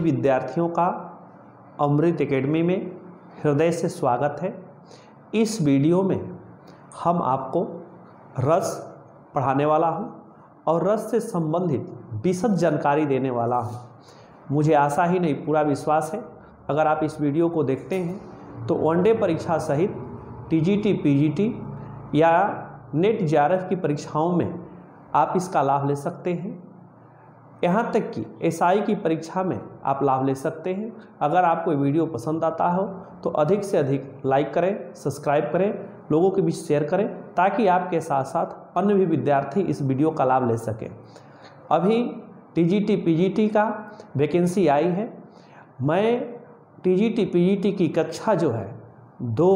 विद्यार्थियों का अमृत एकेडमी में हृदय से स्वागत है। इस वीडियो में हम आपको रस पढ़ाने वाला हूं और रस से संबंधित विशद जानकारी देने वाला हूं। मुझे आशा ही नहीं पूरा विश्वास है, अगर आप इस वीडियो को देखते हैं तो वनडे परीक्षा सहित टीजीटी, पीजीटी या नेट जेआरएफ की परीक्षाओं में आप इसका लाभ ले सकते हैं। यहाँ तक कि एसआई की परीक्षा में आप लाभ ले सकते हैं। अगर आपको वीडियो पसंद आता हो तो अधिक से अधिक लाइक करें, सब्सक्राइब करें, लोगों के बीच शेयर करें, ताकि आपके साथ साथ अन्य भी विद्यार्थी इस वीडियो का लाभ ले सकें। अभी टीजीटी, पीजीटी का वैकेंसी आई है। मैं टीजीटी, पीजीटी की कक्षा जो है 2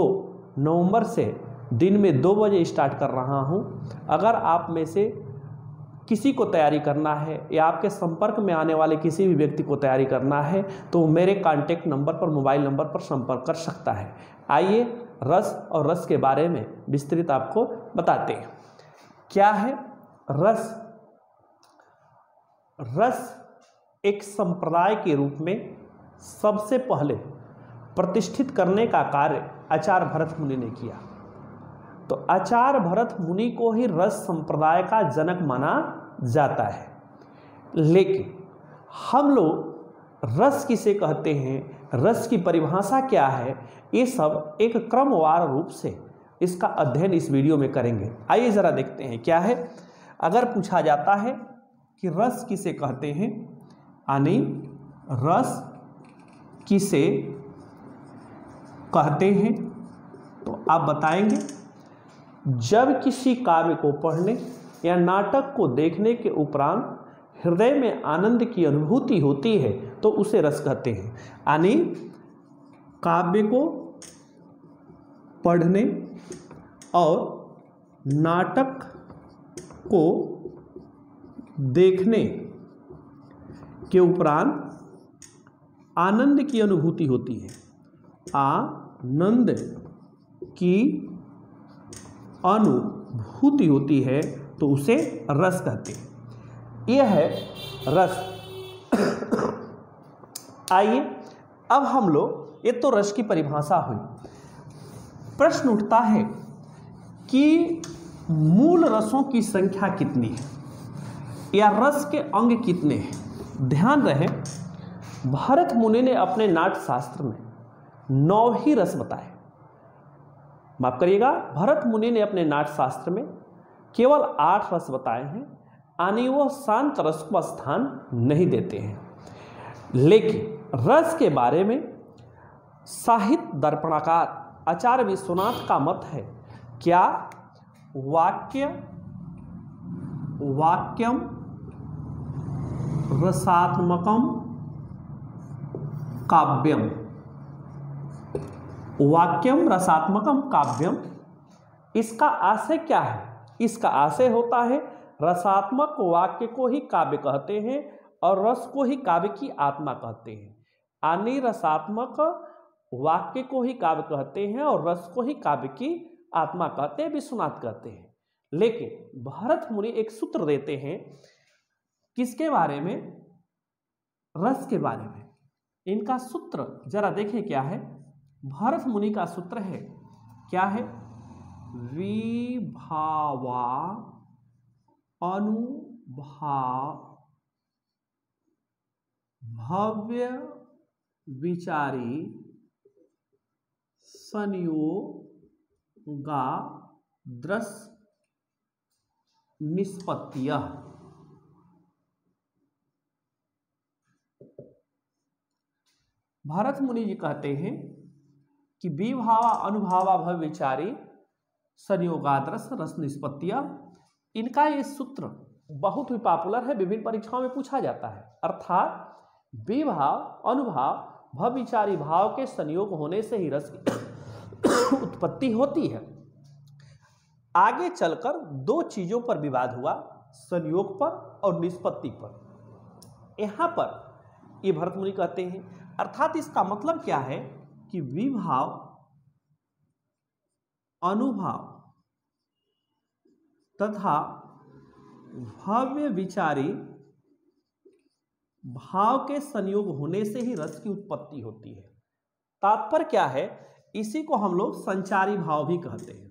नवंबर से दिन में 2 बजे स्टार्ट कर रहा हूं। अगर आप में से किसी को तैयारी करना है या आपके संपर्क में आने वाले किसी भी व्यक्ति को तैयारी करना है तो मेरे कांटेक्ट नंबर पर, मोबाइल नंबर पर संपर्क कर सकता है। आइए रस और रस के बारे में विस्तृत आपको बताते हैं। क्या है रस? रस एक संप्रदाय के रूप में सबसे पहले प्रतिष्ठित करने का कार्य आचार्य भरत मुनि ने किया। तो आचार्य भरत मुनि को ही रस संप्रदाय का जनक माना जाता है। लेकिन हम लोग रस किसे कहते हैं, रस की परिभाषा क्या है, ये सब एक क्रमवार रूप से इसका अध्ययन इस वीडियो में करेंगे। आइए जरा देखते हैं क्या है। अगर पूछा जाता है कि रस किसे कहते हैं, यानी रस किसे कहते हैं, तो आप बताएंगे जब किसी काव्य को पढ़ने या नाटक को देखने के उपरांत हृदय में आनंद की अनुभूति होती है तो उसे रस कहते हैं। यानी काव्य को पढ़ने और नाटक को देखने के उपरांत आनंद की अनुभूति होती है, आनंद की अनुभूति होती है तो उसे रस कहते हैं। यह है रस। आइए अब हम लोग, ये तो रस की परिभाषा हुई। प्रश्न उठता है कि मूल रसों की संख्या कितनी है या रस के अंग कितने हैं। ध्यान रहे, भरत मुनि ने अपने नाट्य शास्त्र में 9 ही रस बताए। माफ करिएगा, भरत मुनि ने अपने नाट्य शास्त्र में केवल 8 रस बताए हैं, यानी वो शांत रस को स्थान नहीं देते हैं। लेकिन रस के बारे में साहित्य दर्पणाकार आचार्य विश्वनाथ का मत है। क्या? वाक्यम रसात्मकम काव्यम। वाक्यम रसात्मकम काव्यम, इसका आशय क्या है? इसका आशय होता है रसात्मक वाक्य को ही काव्य कहते हैं और रस को ही काव्य की आत्मा कहते हैं। यानी रसात्मक वाक्य को ही काव्य कहते हैं और रस को ही काव्य की आत्मा कहते हैं, विश्वनाथ कहते हैं। लेकिन भरत मुनि एक सूत्र देते हैं, किसके बारे में? रस के बारे में। इनका सूत्र जरा देखें क्या है। भरत मुनि का सूत्र है, क्या है? विभावा अनुभाव भव्य विचारी संयोगा द्रस निष्पत्तियः। भरत मुनि जी कहते हैं कि विभावा अनुभावा भव्य विचारी संयोगाद्रस रस निष्पत्तियः। इनका ये सूत्र बहुत ही पॉपुलर है, विभिन्न परीक्षाओं में पूछा जाता है। अर्थात विभाव अनुभाव भव्य विचारी भाव के संयोग होने से ही रस की उत्पत्ति होती है। आगे चलकर 2 चीजों पर विवाद हुआ, संयोग पर और निष्पत्ति पर। यहां पर ये भरत मुनि कहते हैं, अर्थात इसका मतलब क्या है कि विभाव अनुभाव तथा भव्य विचारी भाव के संयोग होने से ही रस की उत्पत्ति होती है। तात्पर्य क्या है, इसी को हम लोग संचारी भाव भी कहते हैं,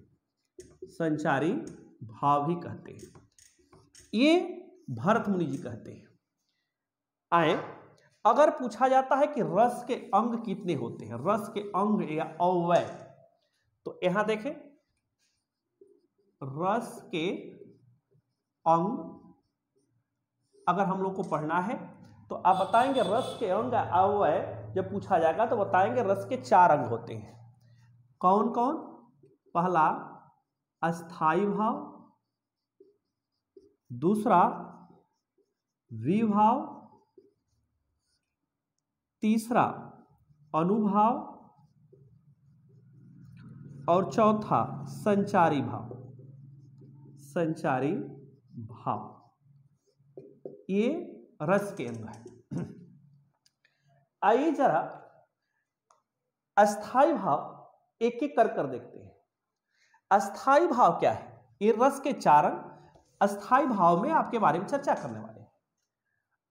संचारी भाव भी कहते हैं। ये भरत मुनि जी कहते हैं। आए, अगर पूछा जाता है कि रस के अंग कितने होते हैं, रस के अंग या अव्यय, तो यहां देखें, रस के अंग अगर हम लोग को पढ़ना है तो आप बताएंगे रस के अंग अव्यय जब पूछा जाएगा तो बताएंगे रस के 4 अंग होते हैं। कौन कौन? पहला अस्थाई भाव, दूसरा विभाव, तीसरा अनुभाव और चौथा संचारी भाव। संचारी भाव ये रस के अंग है। आइए जरा अस्थाई भाव एक एक कर देखते हैं। अस्थाई भाव क्या है? ये रस के 4 अंग अस्थाई भाव में आपके बारे में चर्चा करने वाले हैं।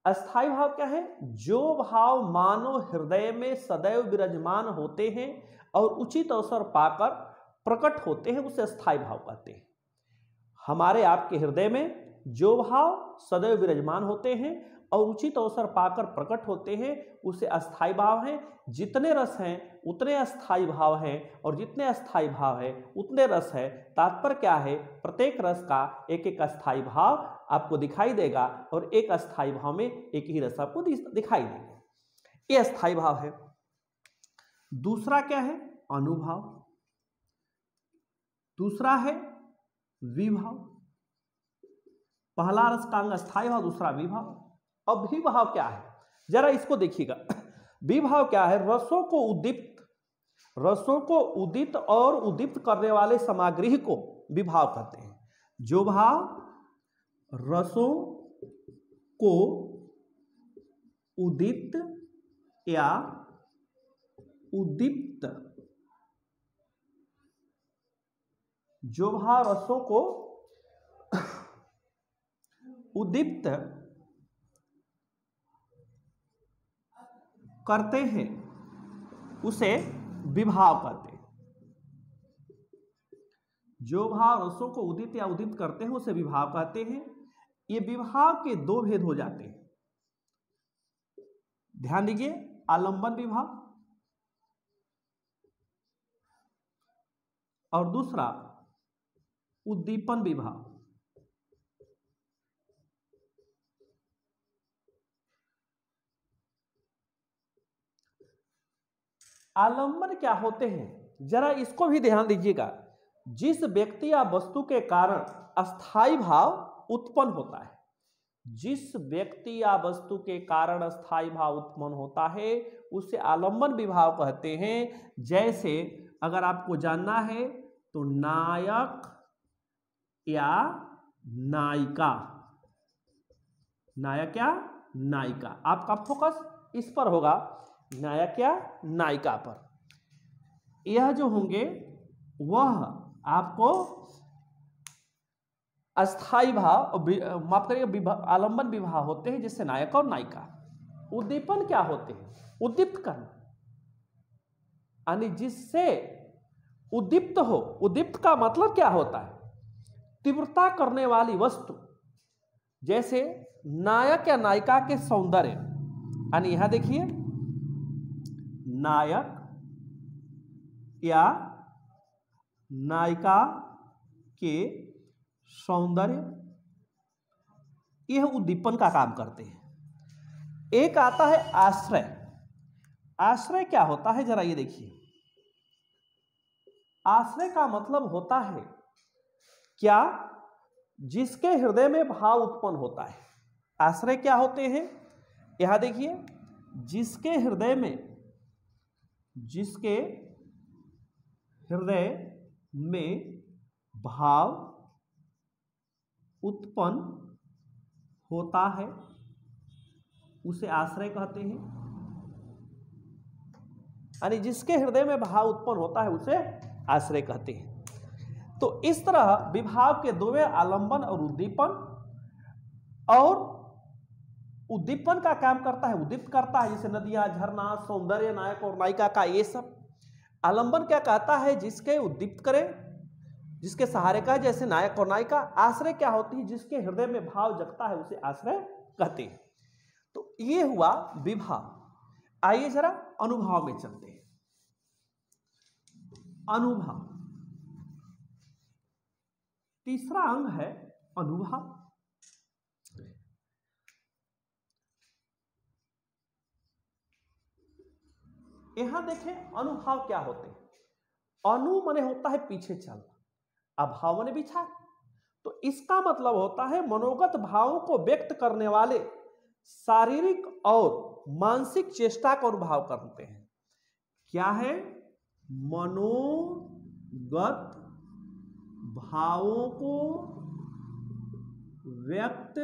अस्थाई भाव क्या है? जो भाव मानव हृदय में सदैव विराजमान होते हैं और उचित अवसर पाकर प्रकट होते हैं, उसे अस्थाई भाव कहते हैं। हमारे आपके हृदय में जो भाव सदैव विराजमान होते हैं और उचित अवसर पाकर प्रकट होते हैं, उसे अस्थाई भाव हैं। जितने रस हैं उतने अस्थाई भाव हैं, और जितने अस्थाई भाव है उतने रस है। तात्पर्य क्या है? प्रत्येक रस का एक एक अस्थाई भाव आपको दिखाई देगा और एक अस्थाई भाव में एक ही रस आपको दिखाई देगा। ये अस्थाई भाव है। दूसरा क्या है? अनुभाव। दूसरा है विभाव। पहला रस का अंग अस्थाई भाव, दूसरा विभाव। अब विभाव क्या है जरा इसको देखिएगा। विभाव क्या है? रसों को उदित और उद्दीप्त करने वाले सामग्री को विभाव कहते हैं। जो भाव रसों को उदित या उद्दीप्त, जो भाव रसों को उद्दीप्त करते हैं उसे विभाव कहते हैं। जो भाव रसों को उदित या उद्दीप्त करते हैं उसे विभाव कहते हैं। ये विभाव के 2 भेद हो जाते हैं। ध्यान दीजिए, आलंबन विभाव और दूसरा उद्दीपन विभाव। आलंबन क्या होते हैं जरा इसको भी ध्यान दीजिएगा। जिस व्यक्ति या वस्तु के कारण अस्थाई भाव उत्पन्न होता है, जिस व्यक्ति या वस्तु के कारण अस्थाई भाव उत्पन्न होता है उसे आलंबन विभाव कहते हैं। जैसे अगर आपको जानना है तो नायक या नायिका, नायक या नायिका, आपका फोकस इस पर होगा, नायक या नायिका पर। यह जो होंगे वह आपको अस्थाई भाव, माफ करिएगा, आलंबन विभाव होते हैं, जिससे नायक और नायिका। उद्दीपन क्या होते हैं? उद्दीप्त करना, यानी जिससे उद्दीप्त हो। उद्दीप्त का मतलब क्या होता है? तीव्रता करने वाली वस्तु। जैसे नायक या नायिका के सौंदर्य, यानी यहां देखिए, नायक या नायिका के सौंदर्य, यह उद्दीपन का काम करते हैं। एक आता है आश्रय। आश्रय क्या होता है जरा ये देखिए। आश्रय का मतलब होता है क्या? जिसके हृदय में भाव उत्पन्न होता है। आश्रय क्या होते हैं? यहां देखिए, जिसके हृदय में भाव उत्पन्न होता है उसे आश्रय कहते हैं। यानी जिसके हृदय में भाव उत्पन्न होता है उसे आश्रय कहते हैं। तो इस तरह विभाव के 2 आलंबन और उद्दीपन और उद्दीपन का काम करता है, उद्दीप्त करता है, जैसे नदियां, झरना, सौंदर्य, नायक और नायिका का ये सब। आलंबन क्या कहता है, जिसके उद्दीप्त करे, जिसके सहारे का, जैसे नायक और नायिका। आश्रय क्या होती है, जिसके हृदय में भाव जगता है उसे आश्रय कहते हैं। तो ये हुआ विभाव। आइए जरा अनुभाव में चलते हैं। अनुभाव तीसरा अंग है अनुभाव। यहां देखें अनुभाव क्या होते हैं। अनु माने होता है पीछे चलना, अभाव माने विचार। तो इसका मतलब होता है मनोगत भावों को व्यक्त करने वाले शारीरिक और मानसिक चेष्टा का अनुभाव करते हैं। क्या है? मनोगत भावों को व्यक्त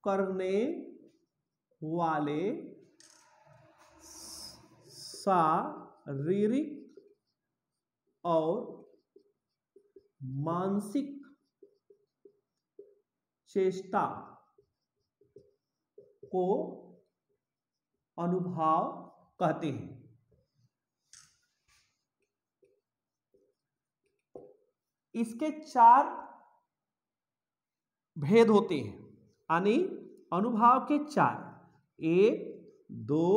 करने वाले शारीरिक और मानसिक चेष्टा को अनुभाव कहते हैं। इसके 4 भेद होते हैं, यानी अनुभाव के 4, 1, 2,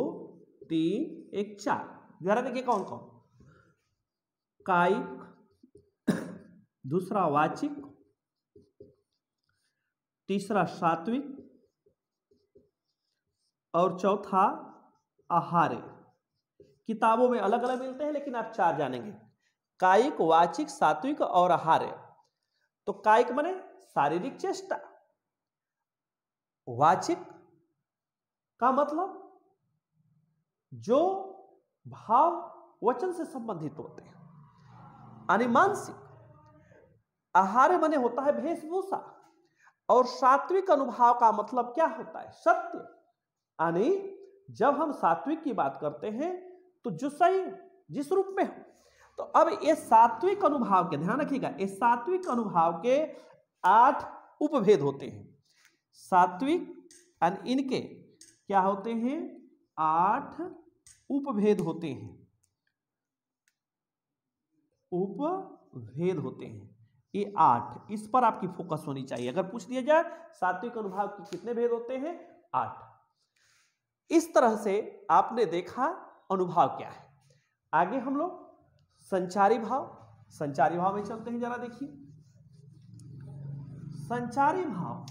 3, 1, 4। जरा देखिए कौन कौन। कायिक, दूसरा वाचिक, तीसरा सात्विक और चौथा आहार्य। किताबों में अलग अलग मिलते हैं, लेकिन आप 4 जानेंगे, कायिक, वाचिक, सात्विक और आहार्य। तो कायिक माने शारीरिक चेष्टा, वाचिक का मतलब जो भाव वचन से संबंधित होते हैं, यानी मानसिक। आहार्य माने होता है वेशभूषा। और सात्विक अनुभाव का मतलब क्या होता है? सत्य, यानी जब हम सात्विक की बात करते हैं तो जो सही जिस रूप में हो। तो अब ये सात्विक अनुभाव के, ध्यान रखिएगा, ये सात्विक अनुभाव के 8 उपभेद होते हैं। सात्विक और इनके क्या होते हैं? 8 उपभेद होते हैं। उपभेद होते हैं ये 8। इस पर आपकी फोकस होनी चाहिए। अगर पूछ दिया जाए सात्विक अनुभाव के कितने भेद होते हैं? 8। इस तरह से आपने देखा अनुभाव क्या है। आगे हम लोग संचारी भाव, संचारी भाव में चलते हैं। जरा देखिए संचारी भाव।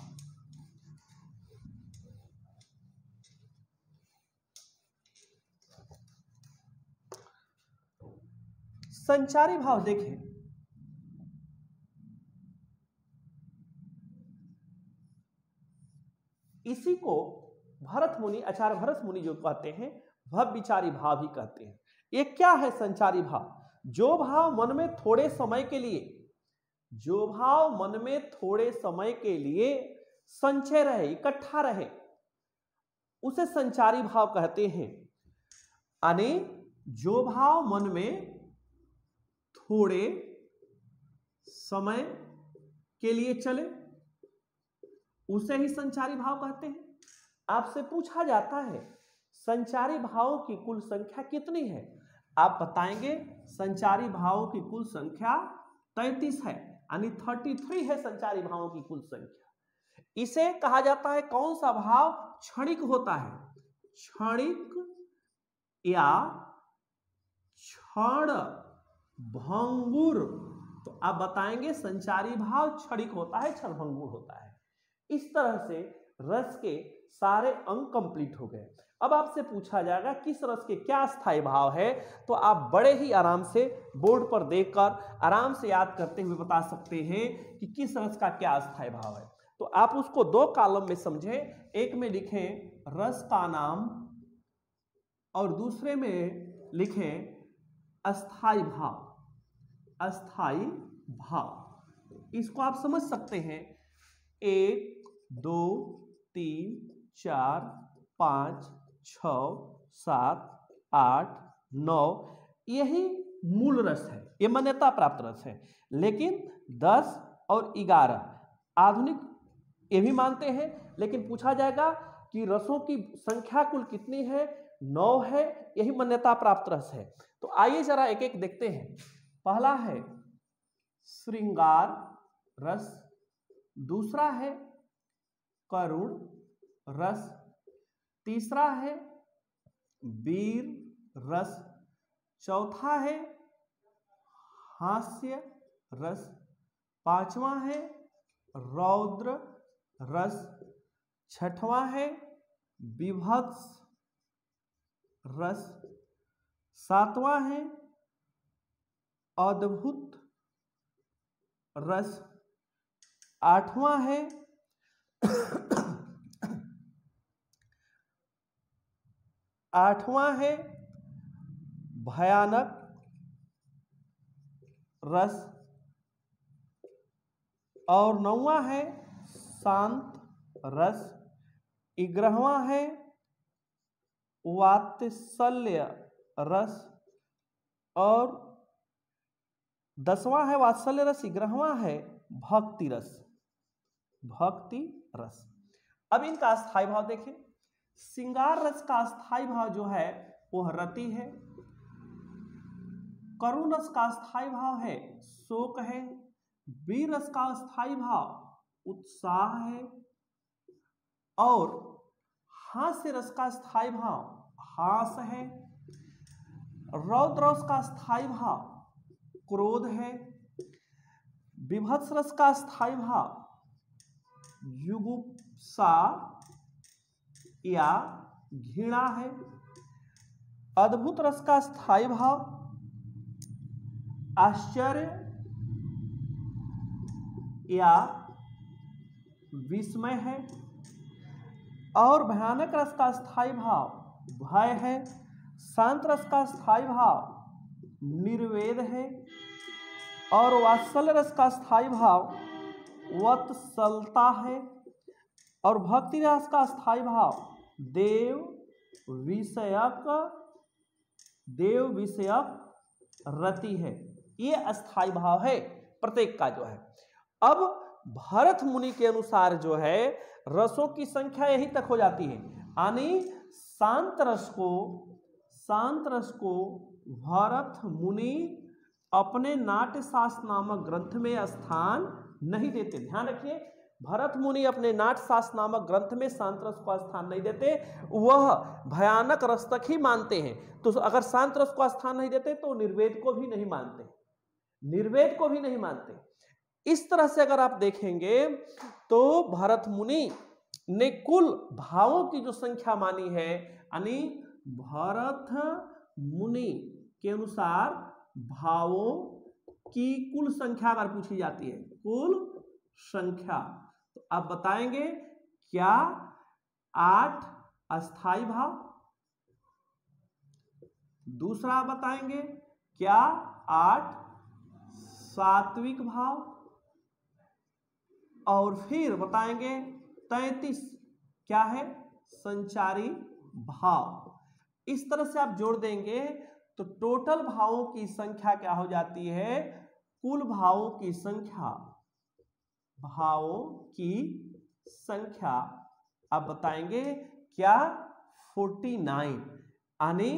संचारी भाव देखें, इसी को भरत मुनि, आचार्य भरत मुनि जो कहते हैं भवविचारी भाव ही कहते हैं। ये क्या है संचारी भाव? जो भाव मन में थोड़े समय के लिए, जो भाव मन में थोड़े समय के लिए संचय रहे, इकट्ठा रहे, उसे संचारी भाव कहते हैं। यानी जो भाव मन में थोड़े समय के लिए चले उसे ही संचारी भाव कहते हैं। आपसे पूछा जाता है संचारी भावों की कुल संख्या कितनी है? आप बताएंगे संचारी भावों की कुल संख्या 33 है, यानी 33 है संचारी भावों की कुल संख्या। इसे कहा जाता है कौन सा भाव? क्षणिक होता है, क्षणिक या क्षण भंगुर। तो आप बताएंगे संचारी भाव क्षणिक होता है, क्षण भंगुर होता है। इस तरह से रस के सारे अंग कंप्लीट हो गए। अब आपसे पूछा जाएगा किस रस के क्या स्थायी भाव है, तो आप बड़े ही आराम से बोर्ड पर देखकर आराम से याद करते हुए बता सकते हैं कि किस रस का क्या स्थायी भाव है। तो आप उसको 2 कॉलम में समझें, एक में लिखें रस का नाम और दूसरे में लिखें अस्थाई भाव। अस्थाई भाव इसको आप समझ सकते हैं 1, 2, 3, 4, 5, 6, 7, 8, 9 यही मूल रस है, ये मान्यता प्राप्त रस है। लेकिन 10 और 11 आधुनिक ये भी मानते हैं, लेकिन पूछा जाएगा कि रसों की संख्या कुल कितनी है, 9 है, यही मान्यता प्राप्त रस है। तो आइए जरा एक एक देखते हैं। पहला है श्रृंगार रस, दूसरा है करुण रस, तीसरा है वीर रस, चौथा है हास्य रस, पांचवा है रौद्र रस, छठवां है विभत्स रस, सातवां है अद्भुत रस, आठवां है भयानक रस, और 9वां है शांत रस, 11वां है वात्सल्य रस, और 10वां है वात्सल्य रस, 11वां है भक्ति रस। भक्ति रस। अब इनका स्थायी भाव देखें। श्रृंगार रस का स्थायी भाव जो है वो रति है, करुण रस का स्थायी भाव है शोक है, वीर रस का स्थायी भाव उत्साह है, और हास्य रस का स्थायी भाव हास है, रौद्र रस का स्थायी भाव क्रोध है, विभत्स रस का स्थायी भाव जुगुप्सा या घृणा है, अद्भुत रस का स्थायी भाव आश्चर्य या विस्मय है, और भयानक रस का स्थायी भाव भय है, शांत रस का स्थायी भाव निर्वेद है, और वात्सल्य रस का स्थायी भाव वत्सलता है, और भक्ति रस का स्थायी भाव देव विषयक रति है। ये अस्थायी भाव है प्रत्येक का जो है। अब भरत मुनि के अनुसार जो है रसों की संख्या यही तक हो जाती है, यानी शांत रस को भरत मुनि अपने नाट्यशास्त्र नामक ग्रंथ में स्थान नहीं देते। ध्यान रखिए, भरत मुनि अपने नाट्यशास्त्र नामक ग्रंथ में शांत रस को स्थान नहीं देते, वह भयानक रस तक ही मानते हैं। तो अगर शांत रस को स्थान नहीं देते तो निर्वेद को भी नहीं मानते, इस तरह से अगर आप देखेंगे तो भरत मुनि ने कुल भावों की जो संख्या मानी है, यानी भरत मुनि के अनुसार भावों की कुल संख्या अगर पूछी जाती है, कुल संख्या, तो आप बताएंगे क्या 8 अस्थाई भाव, दूसरा बताएंगे क्या 8 सात्विक भाव, और फिर बताएंगे 33 क्या है संचारी भाव। इस तरह से आप जोड़ देंगे तो टोटल भावों की संख्या क्या हो जाती है, कुल भावों की संख्या आप बताएंगे क्या 49, यानी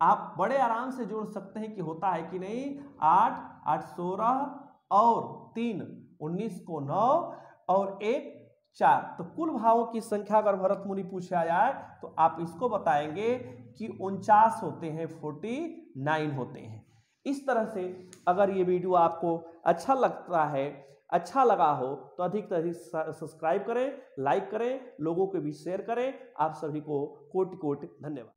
आप बड़े आराम से जोड़ सकते हैं कि होता है कि नहीं, 8 8 16 और 3 19 को 9 और 1 4, तो कुल भावों की संख्या अगर भरत मुनि पूछा जाए तो आप इसको बताएंगे कि 49 होते हैं, 49 होते हैं। इस तरह से अगर ये वीडियो आपको अच्छा लगा हो तो अधिक से अधिक सब्सक्राइब करें, लाइक करें, लोगों के बीच शेयर करें। आप सभी को कोटि कोटि धन्यवाद।